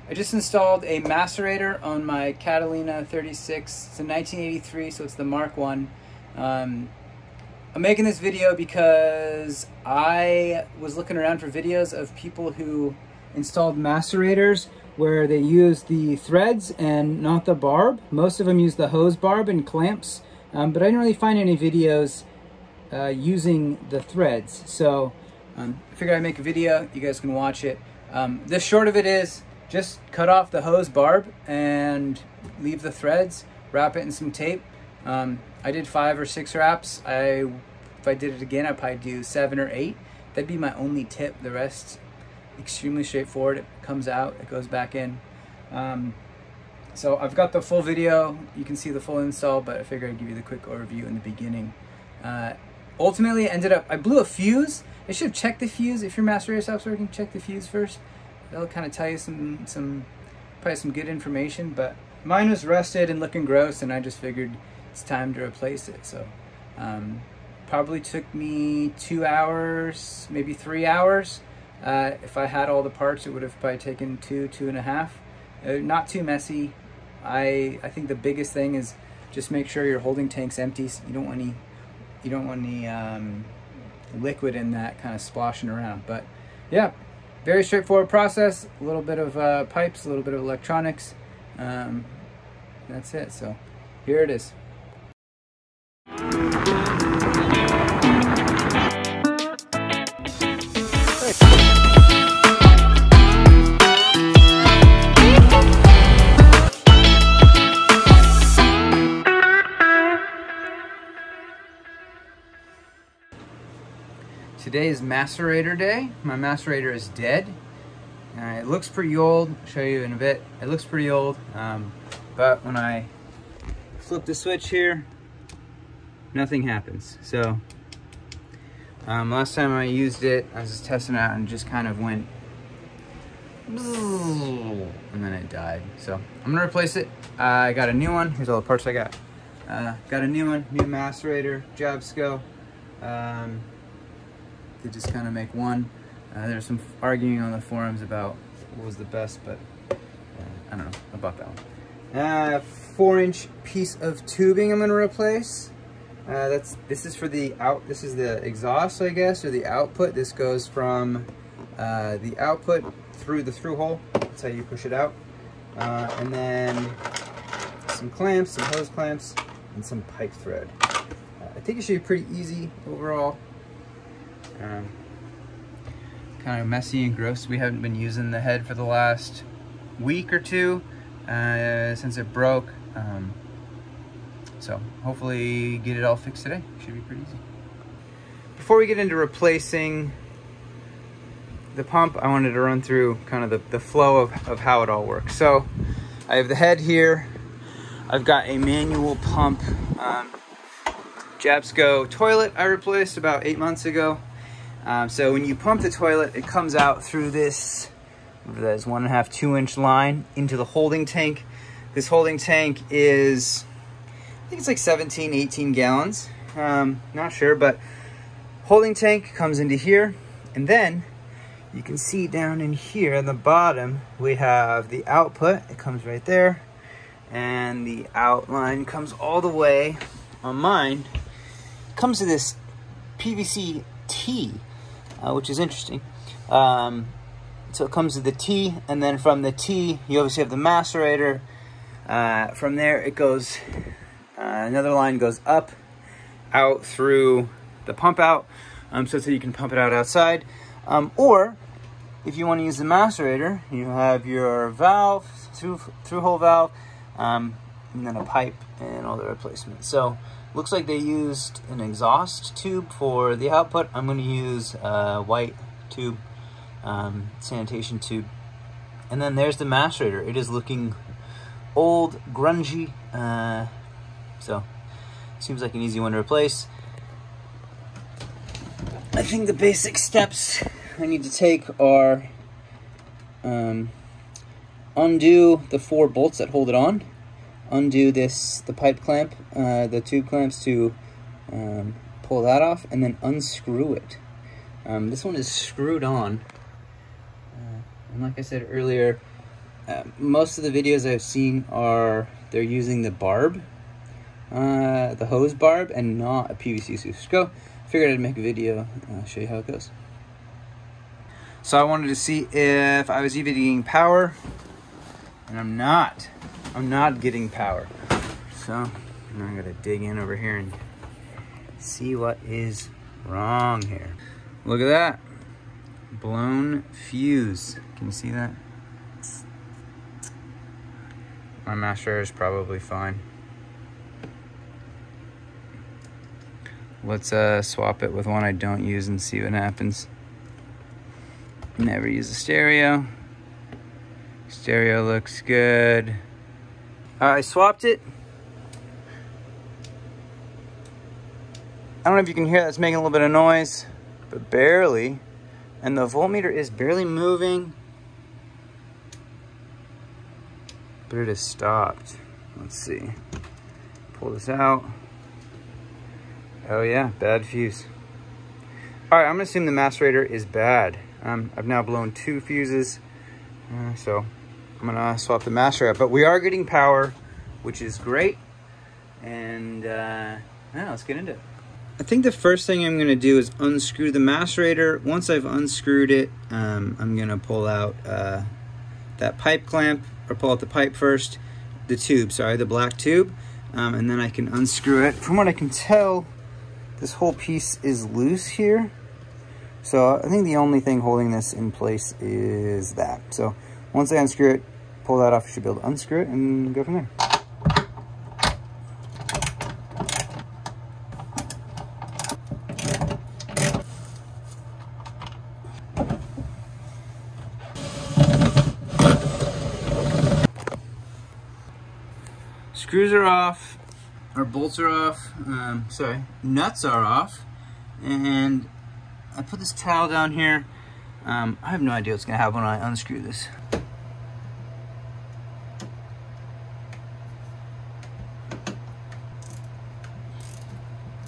I just installed a macerator on my Catalina 36. It's a 1983, so it's the Mark 1. I'm making this video because I was looking around for videos of people who installed macerators where they use the threads and not the barb. Most of them use the hose barb and clamps, but I didn't really find any videos using the threads. So I figured I'd make a video. You guys can watch it. The short of it is just cut off the hose barb and leave the threads, wrap it in some tape. I did 5 or 6 wraps. If I did it again, I'd probably do 7 or 8. That'd be my only tip. The rest, extremely straightforward. It comes out, it goes back in. So I've got the full video. You can see the full install, but I figured I'd give you the quick overview in the beginning. Ultimately, ended up, I blew a fuse. I should have checked the fuse. If your macerator stops working, check the fuse first. That'll kind of tell you probably some good information, but mine was rusted and looking gross, and I just figured it's time to replace it. So probably took me 2 hours, maybe 3 hours. If I had all the parts, it would have probably taken 2.5. Not too messy. I think the biggest thing is just make sure your holding tank's empty. So you don't want any liquid in that kind of splashing around. But yeah, very straightforward process. A little bit of pipes, a little bit of electronics. That's it. So here it is. Today is macerator day. My macerator is dead. It looks pretty old. I'll show you in a bit. It looks pretty old, but when I flip the switch here, nothing happens. So last time I used it, I was just testing it out and just kind of went and then it died. So I'm gonna replace it. I got a new one. Here's all the parts I got. Got a new one, new macerator, Jabsco. They just kind of make one. There's some arguing on the forums about what was the best, but I don't know about that one. 4-inch piece of tubing I'm gonna replace. This is for the this is the exhaust, I guess, or the output. This goes from the output through the through hole. That's how you push it out. And then some clamps, some hose clamps, and some pipe thread. I think it should be pretty easy overall. Kind of messy and gross. We haven't been using the head for the last week or two since it broke. So hopefully get it all fixed today. Should be pretty easy. Before we get into replacing the pump, I wanted to run through kind of the flow of how it all works. So I have the head here. I've got a manual pump Jabsco toilet I replaced about 8 months ago. So when you pump the toilet, it comes out through this, there's 1.5, 2-inch line into the holding tank. This holding tank is, I think it's like 17, 18 gallons. Not sure, but holding tank comes into here. And then you can see down in here on the bottom, we have the output. It comes right there. And the outline comes all the way on mine. It comes to this PVC T. Which is interesting. So it comes to the T, and then from the T, you obviously have the macerator. From there, it goes, another line goes up, out through the pump out, so you can pump it out outside. Or, if you want to use the macerator, you have your valve, through-hole valve, and then a pipe and all the replacements. So, looks like they used an exhaust tube for the output. I'm going to use a white tube, sanitation tube. And then there's the macerator. It is looking old, grungy, so seems like an easy one to replace. I think the basic steps I need to take are undo the 4 bolts that hold it on. Undo the pipe clamp, the tube clamps to pull that off, and then unscrew it. This one is screwed on. And like I said earlier, most of the videos I've seen they're using the barb, the hose barb, and not a PVC sluice. Figured I'd make a video, show you how it goes. So I wanted to see if I was even getting power, and I'm not getting power. So now I gotta dig in over here and see what is wrong here. Look at that, blown fuse. Can you see that? My Macerator is probably fine. Let's swap it with one I don't use and see what happens. Never use a stereo. Stereo looks good. I swapped it. I don't know if you can hear that's making a little bit of noise, but barely. And the voltmeter is barely moving, but it has stopped. Let's see. Pull this out. Oh yeah, bad fuse. All right, I'm gonna assume the Macerator is bad. I've now blown 2 fuses, so I'm gonna swap the Macerator out. But we are getting power, which is great. And yeah, let's get into it. I think the first thing I'm gonna do is unscrew the Macerator. Once I've unscrewed it, I'm gonna pull out that pipe clamp, or pull out the pipe first, the tube, sorry, the black tube, and then I can unscrew it. From what I can tell, this whole piece is loose here. So I think the only thing holding this in place is that. So once I unscrew it, pull that off, you should be able to unscrew it and go from there. Screws are off, or bolts are off, sorry, nuts are off, and I put this towel down here. I have no idea what's gonna happen when I unscrew this.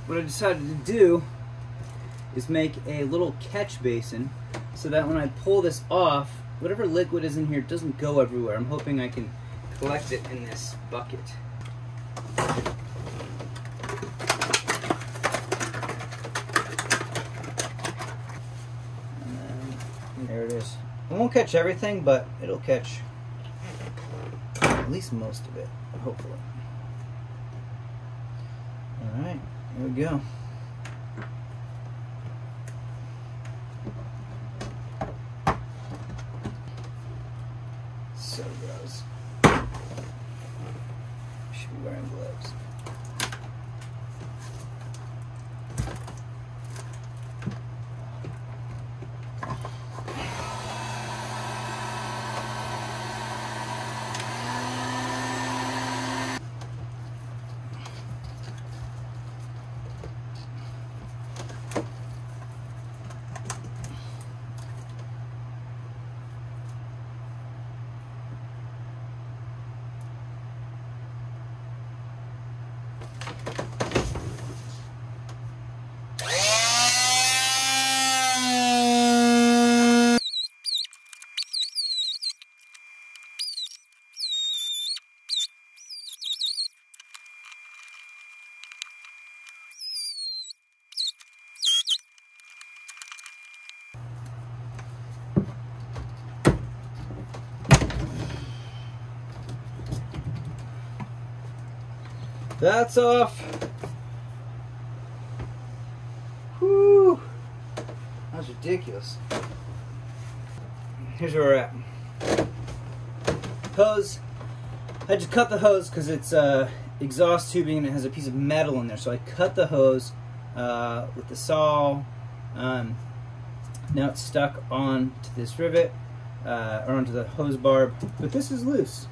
What I decided to do is make a little catch basin so that when I pull this off, whatever liquid is in here doesn't go everywhere. I'm hoping I can collect it in this bucket. And there it is. It won't catch everything, but it'll catch at least most of it, hopefully. All right, here we go. So gross. Should be wearing gloves. That's off. Whew. That was ridiculous. Here's where we're at. Hose. I just cut the hose because it's exhaust tubing and it has a piece of metal in there. So I cut the hose with the saw. Now it's stuck onto this rivet, or onto the hose barb, but this is loose.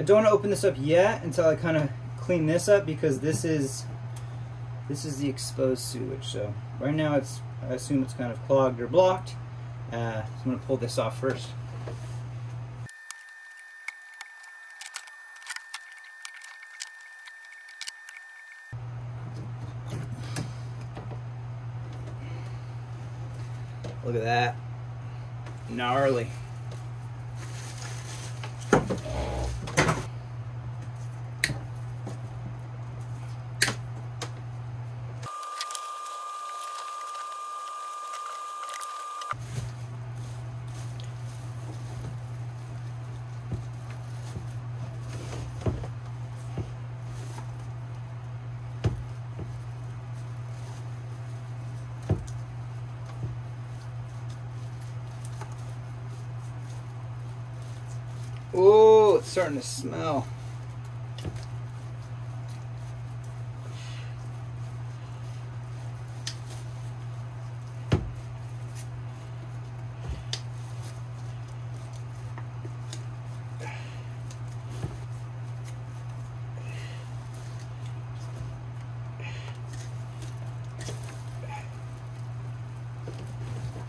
I don't want to open this up yet until I kind of clean this up, because this is the exposed sewage. So right now I assume it's kind of clogged or blocked. So I'm going to pull this off first. Look at that. Gnarly. Oh, it's starting to smell.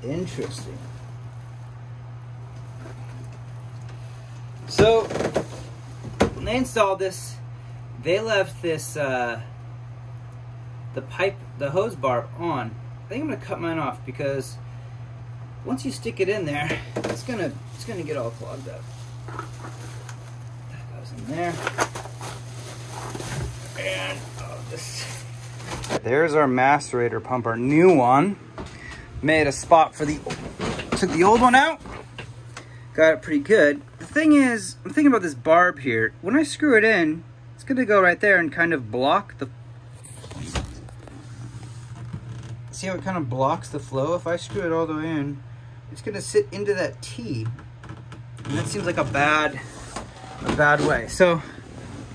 Interesting. So, when they installed this, they left this, the hose barb on. I think I'm gonna cut mine off because once you stick it in there, it's gonna get all clogged up. That goes in there. And there's our macerator pump, our new one. Made a spot for took the old one out. Got it pretty good. The thing is, I'm thinking about this barb here. When I screw it in, it's gonna go right there and kind of block the... See how it kind of blocks the flow? If I screw it all the way in, it's gonna sit into that T. And that seems like a bad way. So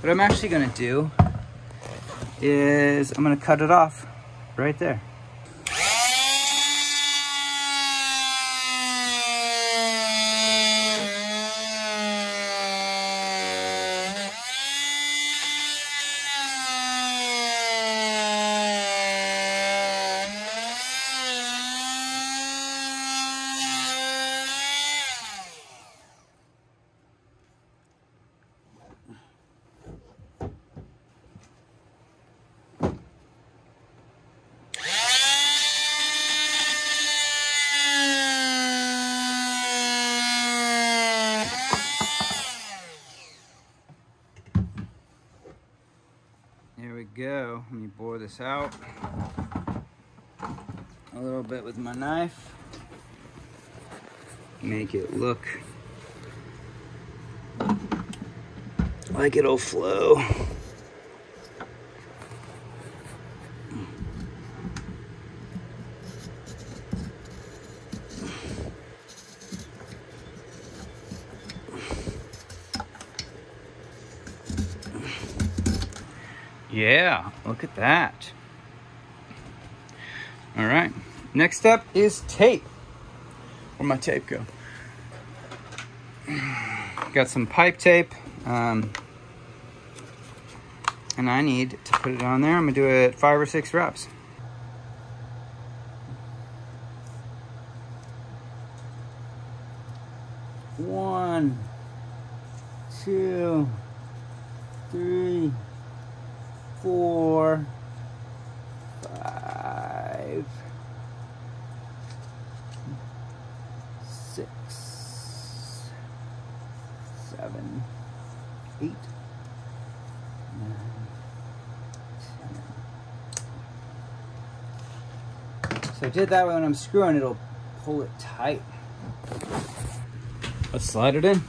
what I'm actually gonna do is I'm gonna cut it off right there. There we go. Let me bore this out a little bit with my knife. Make it look like it'll flow. Yeah, look at that. All right, next up is tape. Where'd my tape go? Got some pipe tape, and I need to put it on there. I'm gonna do it 5 or 6 reps. One, 2, 3, 4, 5, 6, 7, 8, 9, 10. So I did that way. When I'm screwing, it'll pull it tight. Let's slide it in.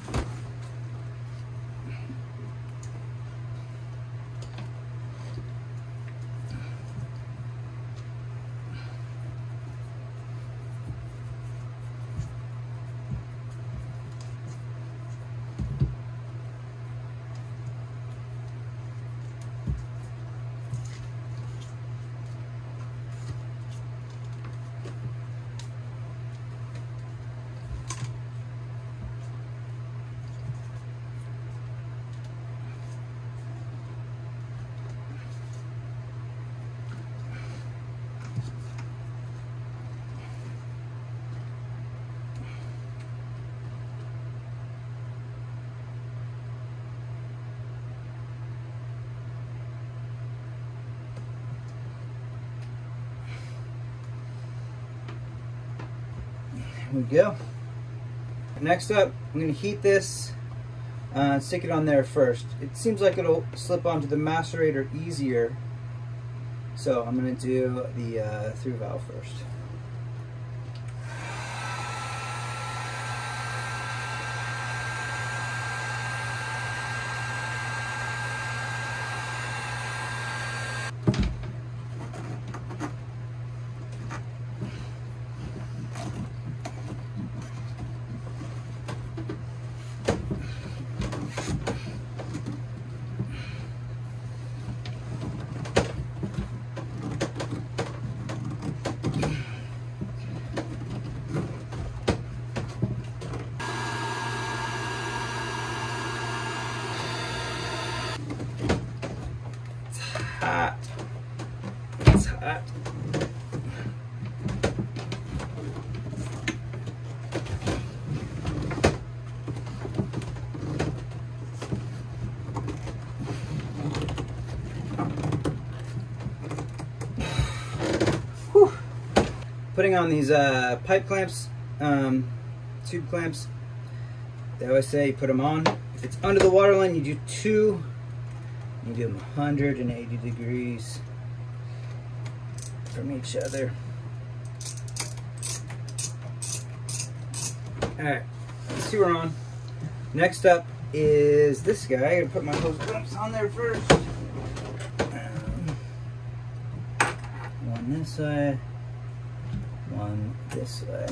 There we go. Next up, I'm going to heat this stick it on there first. It seems like it'll slip onto the macerator easier, so I'm going to do the through valve first. Hot. It's hot. Whew. Putting on these pipe clamps, tube clamps. They always say put them on. If it's under the water line, you do 2. You do them 180 degrees from each other. Alright, let's see we're on. Next up is this guy. I gotta put my hose clamps on there first. One this way, one this way.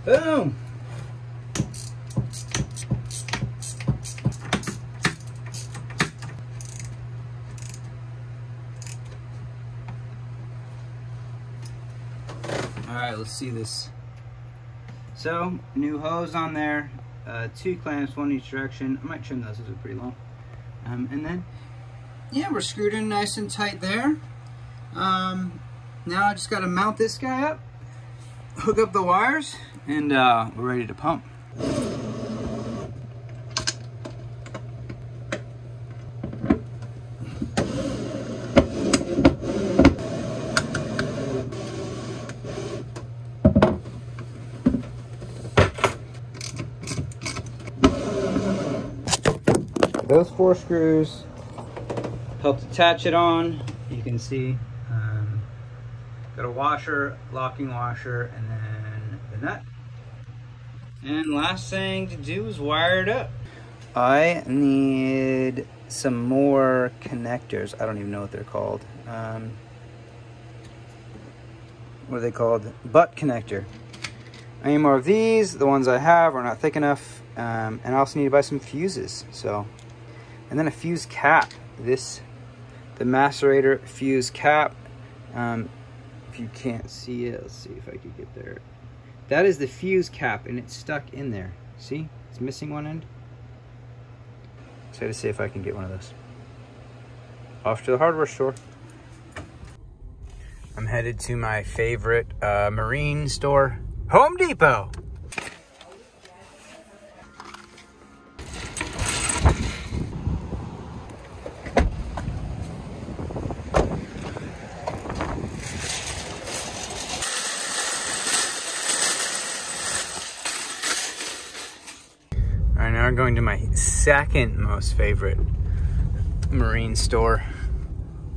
Boom! Alright, let's see this. So, new hose on there, 2 clamps, 1 each direction. I might trim those, those are pretty long. And then, yeah, we're screwed in nice and tight there. Now I just gotta mount this guy up, hook up the wires, and we're ready to pump. Those 4 screws help attach it on. You can see got a washer, locking washer, and then the nut. And last thing to do is wire it up. I need some more connectors. I don't even know what they're called. What are they called? Butt connector. I need more of these. The ones I have are not thick enough. And I also need to buy some fuses. So, and then a fuse cap. The Macerator fuse cap. If you can't see it, let's see if I can get there. That is the fuse cap, and it's stuck in there. See? It's missing one end. So I gotta see if I can get one of those. Off to the hardware store. I'm headed to my favorite marine store, Home Depot. Now we're going to my second most favorite marine store,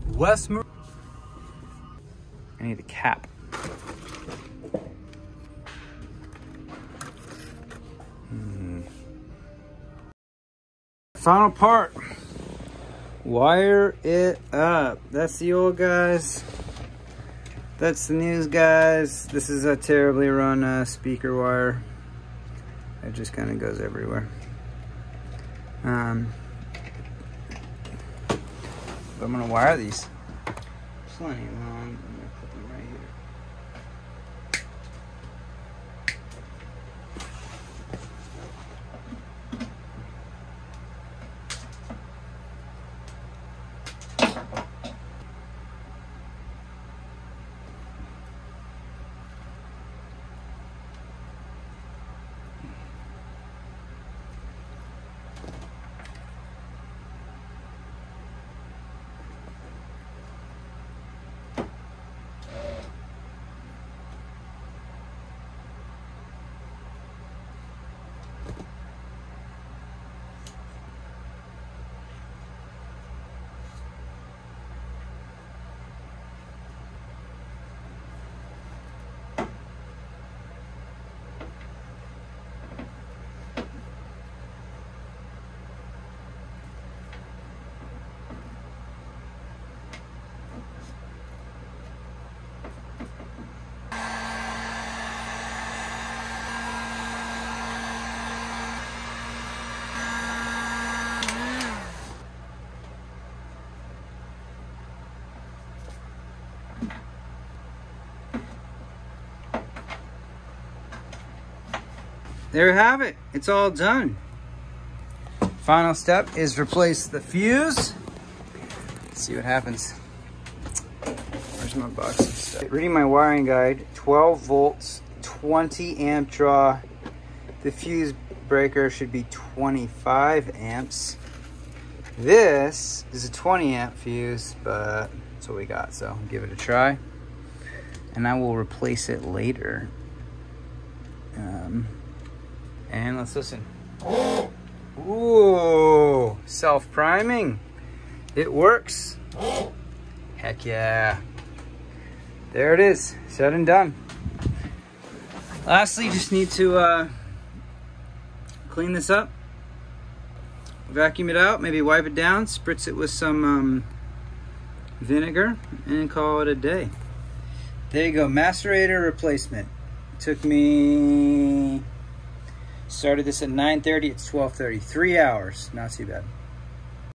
West Marine. I need a cap. Final part. Wire it up. That's the old guys. That's the news guys. This is a terribly run speaker wire. It just kind of goes everywhere. But I'm gonna wire these plenty long. I'm gonna put them right here. there you have it. It's all done. Final step is replace the fuse. Let's see what happens. Where's my box of stuff? Reading my wiring guide, 12 volts, 20 amp draw. The fuse breaker should be 25 amps. This is a 20 amp fuse, but that's what we got, so I'll give it a try. And I will replace it later. And let's listen. Ooh, self-priming. It works. Heck yeah. There it is, said and done. Lastly, just need to clean this up, vacuum it out, maybe wipe it down, spritz it with some vinegar, and call it a day. There you go, macerator replacement. Took me, started this at 9:30, it's 12:30, 3 hours, not too bad.